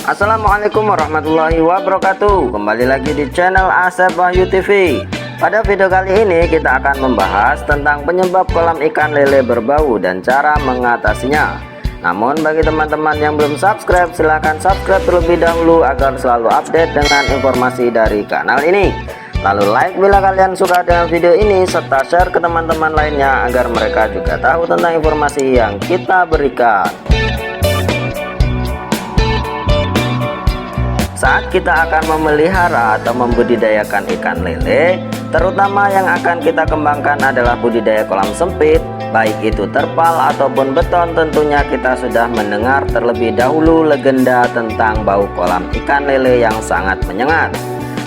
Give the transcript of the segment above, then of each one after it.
Assalamualaikum warahmatullahi wabarakatuh. Kembali lagi di channel Asep Wahyu TV. Pada video kali ini kita akan membahas tentang penyebab kolam ikan lele berbau dan cara mengatasinya. Namun bagi teman-teman yang belum subscribe, silahkan subscribe terlebih dahulu agar selalu update dengan informasi dari kanal ini. Lalu like bila kalian suka dengan video ini, serta share ke teman-teman lainnya agar mereka juga tahu tentang informasi yang kita berikan. Saat kita akan memelihara atau membudidayakan ikan lele, terutama yang akan kita kembangkan adalah budidaya kolam sempit, baik itu terpal ataupun beton, tentunya kita sudah mendengar terlebih dahulu legenda tentang bau kolam ikan lele yang sangat menyengat.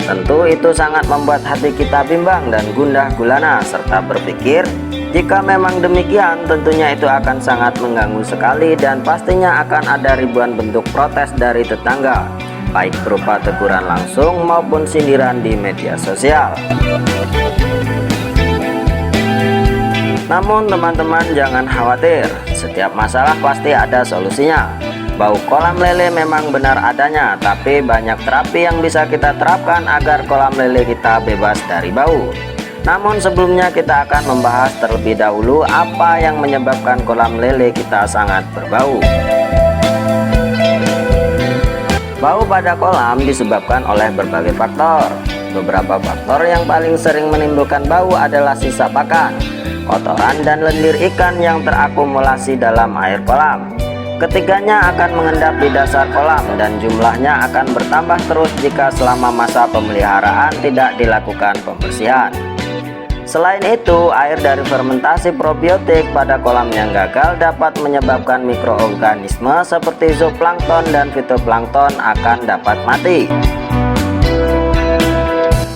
Tentu itu sangat membuat hati kita bimbang dan gundah gulana, serta berpikir jika memang demikian tentunya itu akan sangat mengganggu sekali dan pastinya akan ada ribuan bentuk protes dari tetangga, baik berupa teguran langsung maupun sindiran di media sosial. Namun teman-teman jangan khawatir, setiap masalah pasti ada solusinya. Bau kolam lele memang benar adanya, tapi banyak terapi yang bisa kita terapkan agar kolam lele kita bebas dari bau. Namun sebelumnya kita akan membahas terlebih dahulu apa yang menyebabkan kolam lele kita sangat berbau. Bau pada kolam disebabkan oleh berbagai faktor. Beberapa faktor yang paling sering menimbulkan bau adalah sisa pakan, kotoran dan lendir ikan yang terakumulasi dalam air kolam. Ketiganya akan mengendap di dasar kolam dan jumlahnya akan bertambah terus jika selama masa pemeliharaan tidak dilakukan pembersihan. Selain itu, air dari fermentasi probiotik pada kolam yang gagal dapat menyebabkan mikroorganisme seperti zooplankton dan fitoplankton akan dapat mati.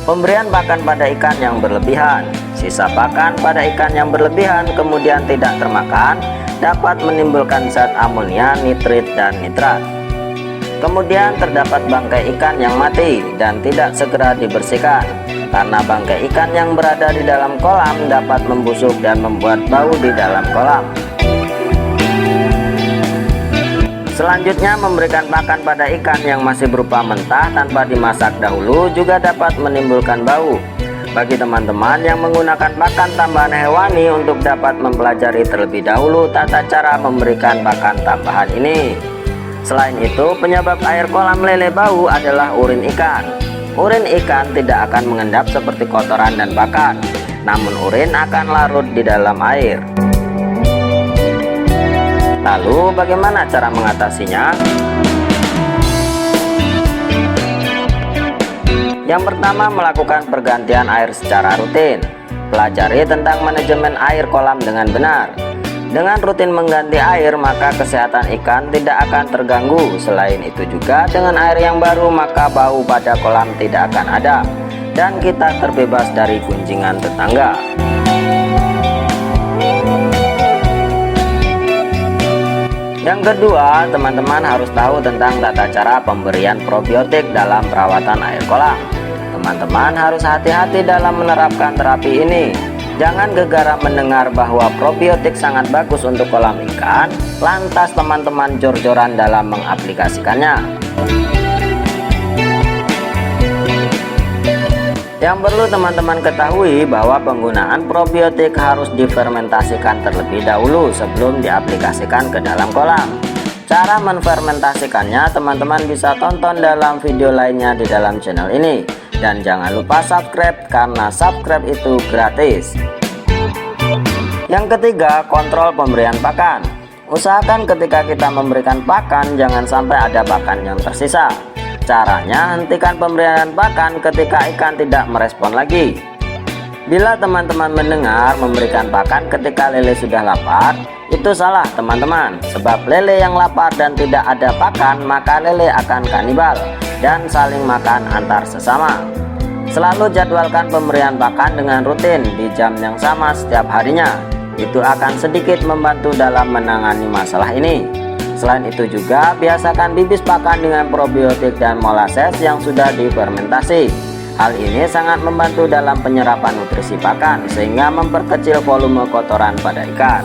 Pemberian pakan pada ikan yang berlebihan. Sisa pakan pada ikan yang berlebihan kemudian tidak termakan dapat menimbulkan zat amonia, nitrit, dan nitrat. Kemudian terdapat bangkai ikan yang mati dan tidak segera dibersihkan, karena bangkai ikan yang berada di dalam kolam dapat membusuk dan membuat bau di dalam kolam. Selanjutnya, memberikan pakan pada ikan yang masih berupa mentah tanpa dimasak dahulu juga dapat menimbulkan bau. Bagi teman-teman yang menggunakan pakan tambahan hewani untuk dapat mempelajari terlebih dahulu tata cara memberikan pakan tambahan ini. Selain itu, penyebab air kolam lele bau adalah urin ikan. Urin ikan tidak akan mengendap seperti kotoran dan pakan, namun urin akan larut di dalam air. Lalu bagaimana cara mengatasinya? Yang pertama, melakukan pergantian air secara rutin. Pelajari tentang manajemen air kolam dengan benar. Dengan rutin mengganti air, maka kesehatan ikan tidak akan terganggu. Selain itu juga, dengan air yang baru, maka bau pada kolam tidak akan ada, dan kita terbebas dari gunjingan tetangga. Yang kedua, teman-teman harus tahu tentang tata cara pemberian probiotik dalam perawatan air kolam. Teman-teman harus hati-hati dalam menerapkan terapi ini. Jangan gegara mendengar bahwa probiotik sangat bagus untuk kolam ikan, lantas teman-teman jor-joran dalam mengaplikasikannya. Yang perlu teman-teman ketahui bahwa penggunaan probiotik harus difermentasikan terlebih dahulu sebelum diaplikasikan ke dalam kolam. Cara menfermentasikannya teman-teman bisa tonton dalam video lainnya di dalam channel ini. Dan jangan lupa subscribe karena subscribe itu gratis. Yang ketiga, kontrol pemberian pakan. Usahakan ketika kita memberikan pakan jangan sampai ada pakan yang tersisa. Caranya, hentikan pemberian pakan ketika ikan tidak merespon lagi. Bila teman-teman mendengar memberikan pakan ketika lele sudah lapar, itu salah teman-teman. Sebab lele yang lapar dan tidak ada pakan, maka lele akan kanibal dan saling makan antar sesama. Selalu jadwalkan pemberian pakan dengan rutin di jam yang sama setiap harinya. Itu akan sedikit membantu dalam menangani masalah ini. Selain itu juga, biasakan bibis pakan dengan probiotik dan molasses yang sudah difermentasi. Hal ini sangat membantu dalam penyerapan nutrisi pakan sehingga memperkecil volume kotoran pada ikan.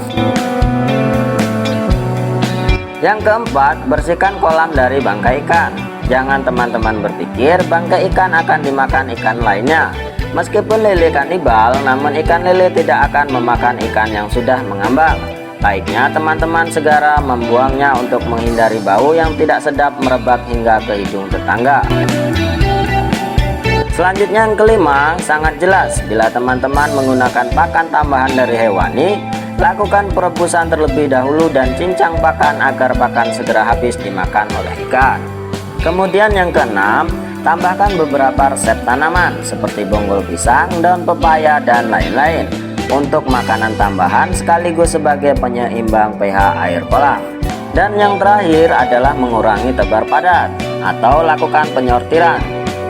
Yang keempat, bersihkan kolam dari bangkai ikan. Jangan teman-teman berpikir bangkai ikan akan dimakan ikan lainnya. Meskipun lele kanibal, namun ikan lele tidak akan memakan ikan yang sudah mengambang. Baiknya teman-teman segera membuangnya untuk menghindari bau yang tidak sedap merebak hingga ke hidung tetangga. Selanjutnya yang kelima, sangat jelas bila teman-teman menggunakan pakan tambahan dari hewani, lakukan perebusan terlebih dahulu dan cincang pakan agar pakan segera habis dimakan oleh ikan. Kemudian yang keenam, tambahkan beberapa resep tanaman seperti bonggol pisang, daun pepaya, dan lain-lain untuk makanan tambahan sekaligus sebagai penyeimbang pH air kolam. Dan yang terakhir adalah mengurangi tebar padat atau lakukan penyortiran.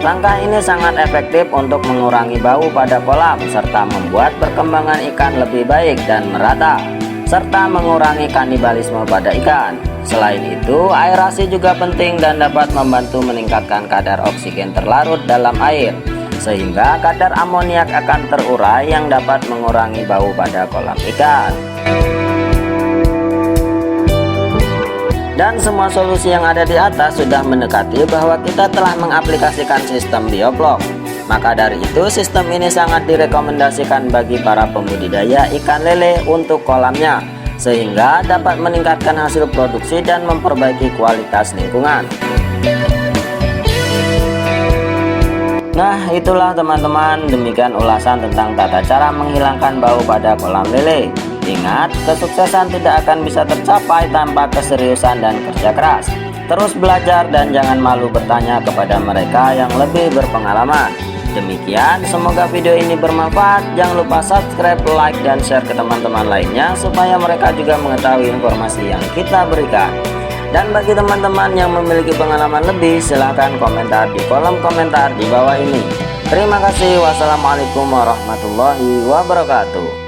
Langkah ini sangat efektif untuk mengurangi bau pada kolam serta membuat perkembangan ikan lebih baik dan merata, serta mengurangi kanibalisme pada ikan. Selain itu, aerasi juga penting dan dapat membantu meningkatkan kadar oksigen terlarut dalam air, sehingga kadar amoniak akan terurai yang dapat mengurangi bau pada kolam ikan. Dan semua solusi yang ada di atas sudah mendekati bahwa kita telah mengaplikasikan sistem bioflok. Maka dari itu sistem ini sangat direkomendasikan bagi para pembudidaya ikan lele untuk kolamnya, sehingga dapat meningkatkan hasil produksi dan memperbaiki kualitas lingkungan. Nah, itulah teman-teman, demikian ulasan tentang tata cara menghilangkan bau pada kolam lele. Ingat, kesuksesan tidak akan bisa tercapai tanpa keseriusan dan kerja keras. Terus belajar dan jangan malu bertanya kepada mereka yang lebih berpengalaman. Demikian, semoga video ini bermanfaat. Jangan lupa subscribe, like, dan share ke teman-teman lainnya supaya mereka juga mengetahui informasi yang kita berikan. Dan bagi teman-teman yang memiliki pengalaman lebih, silahkan komentar di kolom komentar di bawah ini. Terima kasih. Wassalamualaikum warahmatullahi wabarakatuh.